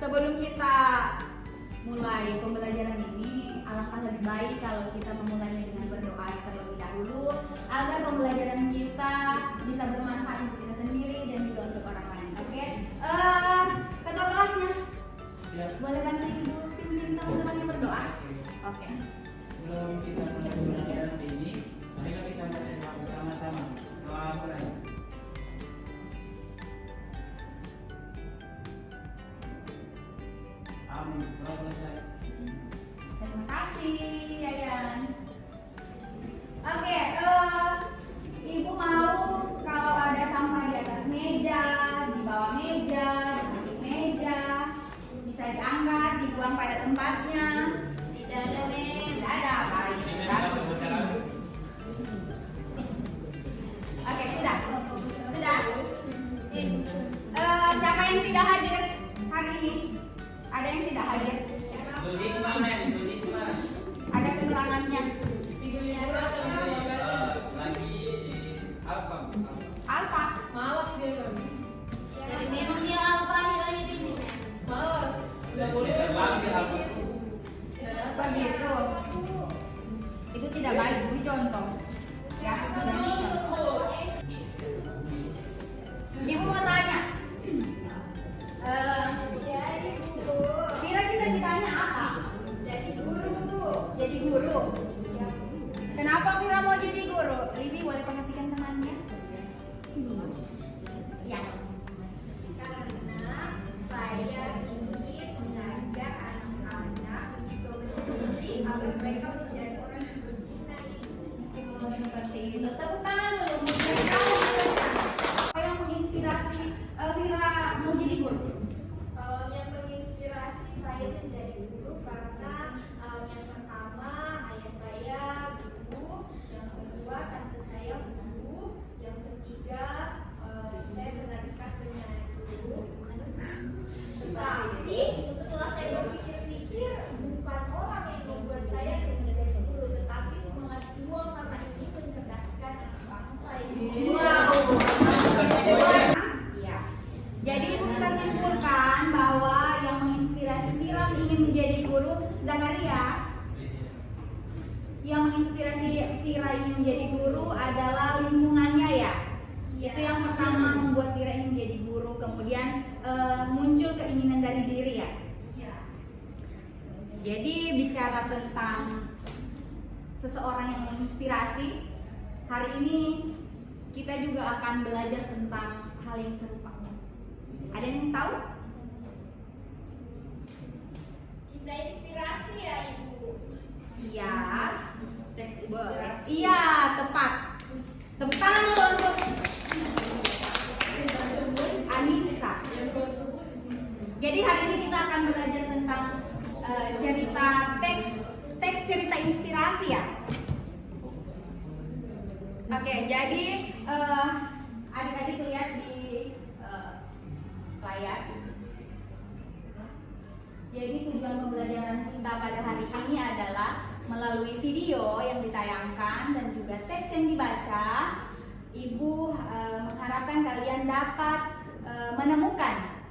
sebelum kita mulai pembelajaran ini, alangkah lebih baik kalau kita memulainya dengan berdoa terlebih dahulu agar pembelajaran kita bisa bermanfaat untuk kita sendiri dan juga untuk orang lain. Oke? Ketua kelasnya, boleh bantu ibu pimpin teman-temannya berdoa? Oke. Sebelum kita mulai pembelajaran hari ini, marilah kita berdoa bersama-sama. Doa mulai. Amin. Doa selesai. Terima kasih, Yayan. Oke, ibu mau kalau ada sampah di atas meja, di bawah meja, di samping meja, bisa diangkat, dibuang pada tempatnya. Tidak ada, Mem. Tidak ada, baik. Bagus. Oke, sudah. Sudah. Siapa yang tidak hadir hari ini? Ada yang tidak hadir? Sudi kemana? Sudi kemana? Ada keterangannya. Lagi apa? Alfa. Malas dia kan. Jadi memang dia apa akhirnya di sini, Mem? Malas. Enggak boleh Lagi apa? Begitu. Itu tidak baik, beri contoh. Ya, tidak bisa. Ibu mau tanya. Ya, Ibu. Kira cita-citanya apa? Jadi guru, Bu. Jadi guru. Ya. Kenapa Vira mau jadi guru? Rivi boleh perhatikan temannya? Ya. Karena saya ingin mengajak anak-anak untuk mendidik agar mereka menjadi orang yang berguna. Oh, seperti itu. Tepuk tangan dulu. Apa yang menginspirasi Vira mau jadi guru? Yang menginspirasi saya menjadi guru karena yang pertama ayah saya guru, yang kedua tante saya guru, yang ketiga saya pernah dekat dengan guru. Tetapi setelah saya berpikir-pikir, bukan orang yang membuat saya menjadi guru, tetapi semangat juang karena ingin mencerdaskan anak bangsa ini. Wow. Iya. Jadi ibu bisa simpulkan bahwa yang menginspirasi Vira ingin menjadi guru Zakaria. Yang menginspirasi Vira ingin menjadi guru adalah lingkungannya ya. Itu yang pertama membuat Vira ingin menjadi guru. Kemudian muncul keinginan dari diri ya. Iya. Jadi bicara tentang seseorang yang menginspirasi, hari ini kita juga akan belajar tentang hal yang serupa. Ada yang tahu? Kisah inspirasi ya, Ibu. Iya. Teks Boleh. inspirasi. Iya, tepat. Tepuk tangan dulu untuk Anissa. Jadi hari ini kita akan belajar tentang cerita teks cerita inspirasi ya. Oke, jadi adik-adik lihat di layar. Jadi tujuan pembelajaran kita pada hari ini adalah melalui video yang ditayangkan dan juga teks yang dibaca. Ibu mengharapkan kalian dapat menemukan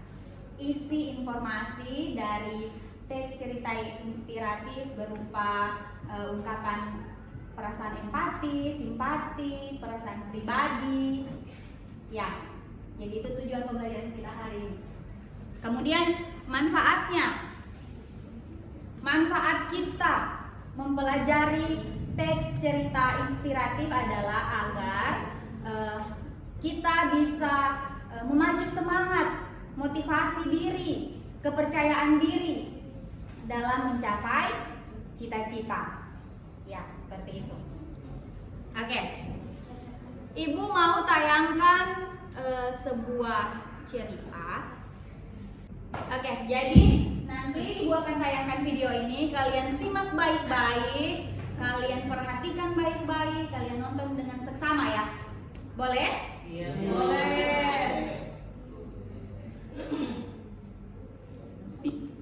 isi informasi dari teks cerita inspiratif berupa ungkapan perasaan empati, simpati, perasaan pribadi. Ya, jadi itu tujuan pembelajaran kita hari ini. Kemudian manfaatnya. Manfaat kita mempelajari teks cerita inspiratif adalah agar kita bisa memacu semangat, motivasi diri, kepercayaan diri dalam mencapai cita-cita. Ya, seperti itu. Oke. Ibu mau tayangkan sebuah cerita. Oke, jadi nanti Ibu akan tayangkan video ini. Kalian simak baik-baik, kalian perhatikan baik-baik, kalian nonton dengan seksama ya. Boleh? Iya. Boleh.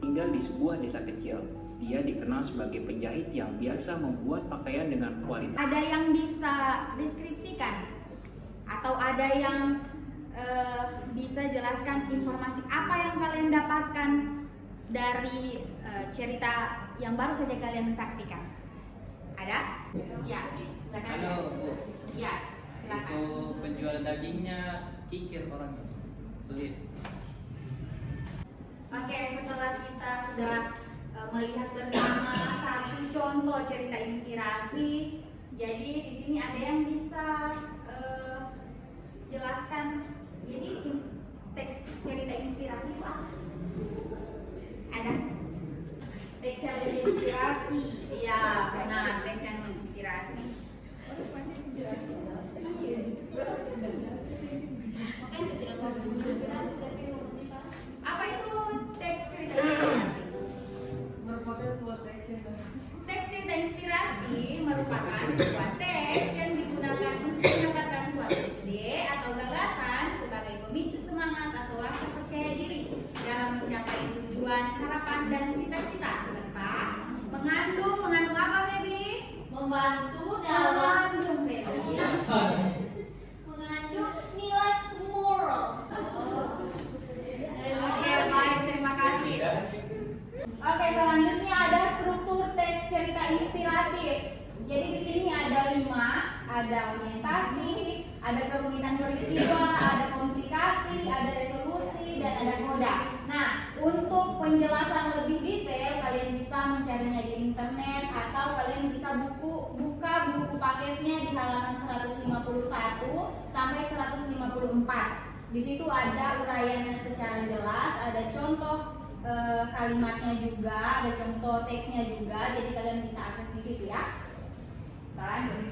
Tinggal di sebuah desa kecil. Dia dikenal sebagai penjahit yang biasa membuat pakaian dengan kualitas. Ada yang bisa deskripsikan? Atau ada yang bisa jelaskan informasi apa yang kalian dapatkan dari cerita yang baru saja kalian saksikan? Ada? Ya, silakan ya. Halo Bu, Ya, silakan. itu penjual dagingnya kikir orang pelit. Oke, setelah kita sudah melihat bersama satu contoh cerita inspirasi, jadi di sini ada yang bisa jelaskan. Jadi teks cerita inspirasi itu apa sih? Ada? Teks yang menginspirasi. Iya, benar, teks yang menginspirasi. Apa itu teks cerita inspirasi? Merupakan sebuah teks yang Teks cerita inspirasi merupakan sebuah teks yang digunakan untuk mendapatkan suatu ide atau gagasan sebagai pemicu semangat atau rasa percaya diri dalam mencapai tujuan, harapan, dan cita-cita, serta mengandung apa, Baby? Membantu dalam Mengandung, Baby. mengandung nilai moral. Oke, baik, terima kasih. Oke, selanjutnya ada struktur teks cerita inspiratif. Jadi di sini ada 5, ada orientasi, ada kerumitan peristiwa, ada komplikasi, ada resolusi, dan ada koda. Nah, untuk penjelasan lebih detail kalian bisa mencarinya di internet atau kalian bisa buka buku paketnya di halaman 151 sampai 154. Di situ ada uraiannya secara jelas, ada contoh kalimatnya juga, ada contoh teksnya juga, jadi kalian bisa akses di situ ya. Kita lanjut.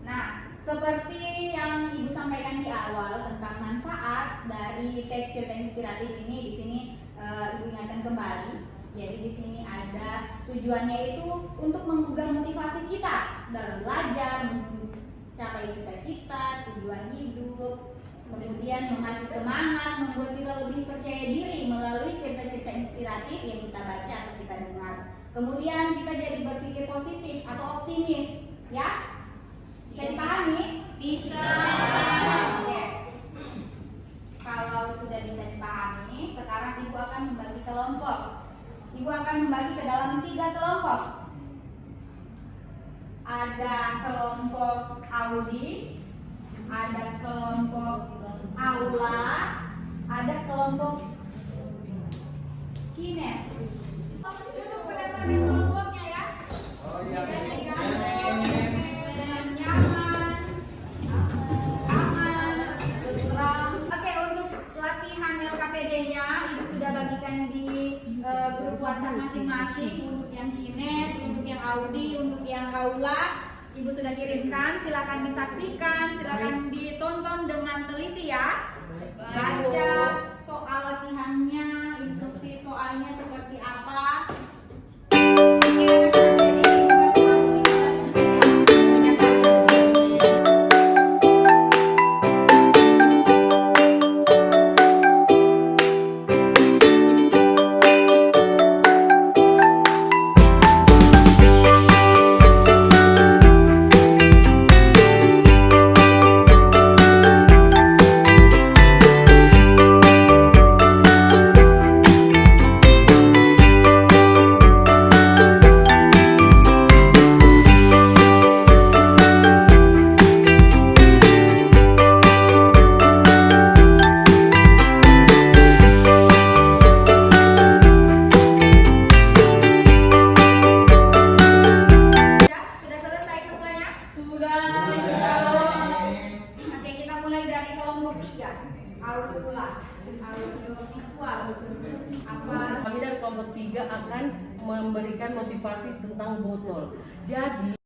Nah, seperti yang Ibu sampaikan di awal tentang manfaat dari teks cerita inspiratif ini, di sini Ibu ingatkan kembali. Jadi di sini ada tujuannya itu untuk menggugah motivasi kita dalam belajar, mencapai cita-cita, tujuan hidup, kemudian memacu semangat, membuat kita lebih percaya diri melalui cerita-cerita inspiratif yang kita baca atau kita dengar. Kemudian kita jadi berpikir positif atau optimis, ya? Bisa dipahami? Bisa. Oke. Kalau sudah bisa dipahami, sekarang Ibu akan membagi kelompok. Ibu akan membagi ke dalam 3 kelompok. Ada kelompok Audi, ada kelompok Aula, ada kelompok Kines. Duduk berdasarkan kelompoknya ya. Dengan nyaman, aman, tenteram. Oke, untuk latihan LKPD-nya Ibu sudah bagikan di grup WhatsApp masing-masing. Untuk yang Kines, untuk yang Audi, untuk yang Aula, Ibu sudah kirimkan. Silakan disaksikan, silakan ditonton dengan teliti ya. Baca soal latihannya, instruksi soalnya seperti apa. Oke, jadi sudah selesai semuanya? Oke, kita mulai dari kelompok 3. Aula, audiovisual. Apa? Kami dari kelompok 3 akan memberikan motivasi tentang botol. Jadi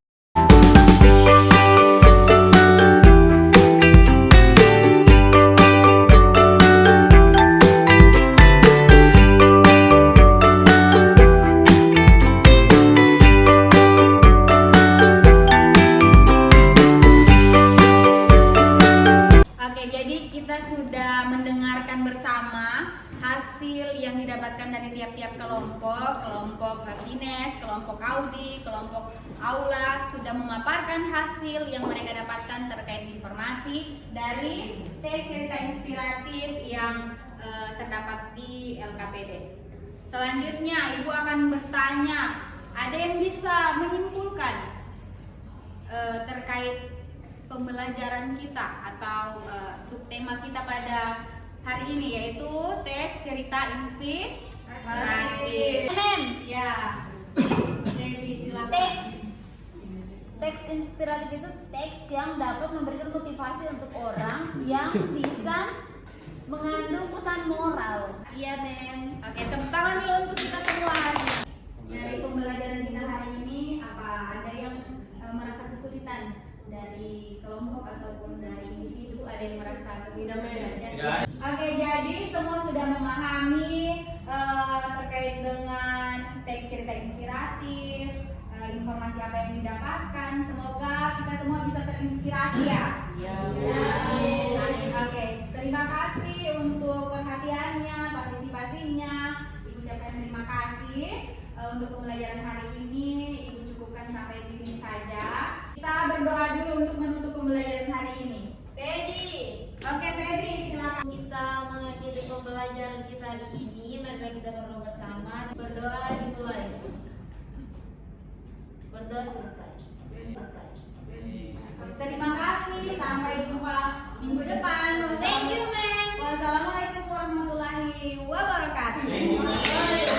Oke, jadi kita sudah mendengarkan bersama hasil yang didapatkan dari tiap-tiap kelompok, kelompok Happiness, kelompok Audi, kelompok Aula sudah memaparkan hasil yang mereka dapatkan terkait informasi dari teks cerita inspiratif yang terdapat di LKPD. Selanjutnya Ibu akan bertanya, ada yang bisa menyimpulkan terkait pembelajaran kita atau subtema kita pada hari ini, yaitu teks cerita inspiratif. Ya, Devi silakan. Teks inspiratif itu teks yang dapat memberikan motivasi untuk orang yang bisa mengandung pesan moral. Iya, Mem. Oke, tepuk tangan dulu untuk kita semua. Dari pembelajaran kita hari ini, apa ada yang merasa kesulitan dari kelompok ataupun dari individu? Ada yang merasa kesulitan belajar? Oke, jadi semua sudah memahami terkait dengan teks cerita inspiratif, informasi apa yang didapatkan. Semoga kita semua bisa terinspirasi ya. Oke, terima kasih untuk perhatiannya, partisipasinya. Ibu ucapkan terima kasih untuk pembelajaran hari ini. Ibu cukupkan sampai di sini saja. Kita berdoa dulu untuk menutup pembelajaran hari ini. Feby, Oke, Feby, silakan. kita mengakhiri pembelajaran kita hari ini. Mari kita berdoa bersama. Berdoa dimulai. Berdoa selesai. Terima kasih. Sampai jumpa minggu depan. Thank you, Mem. Wassalamualaikum warahmatullahi wabarakatuh. Thank you, Mem.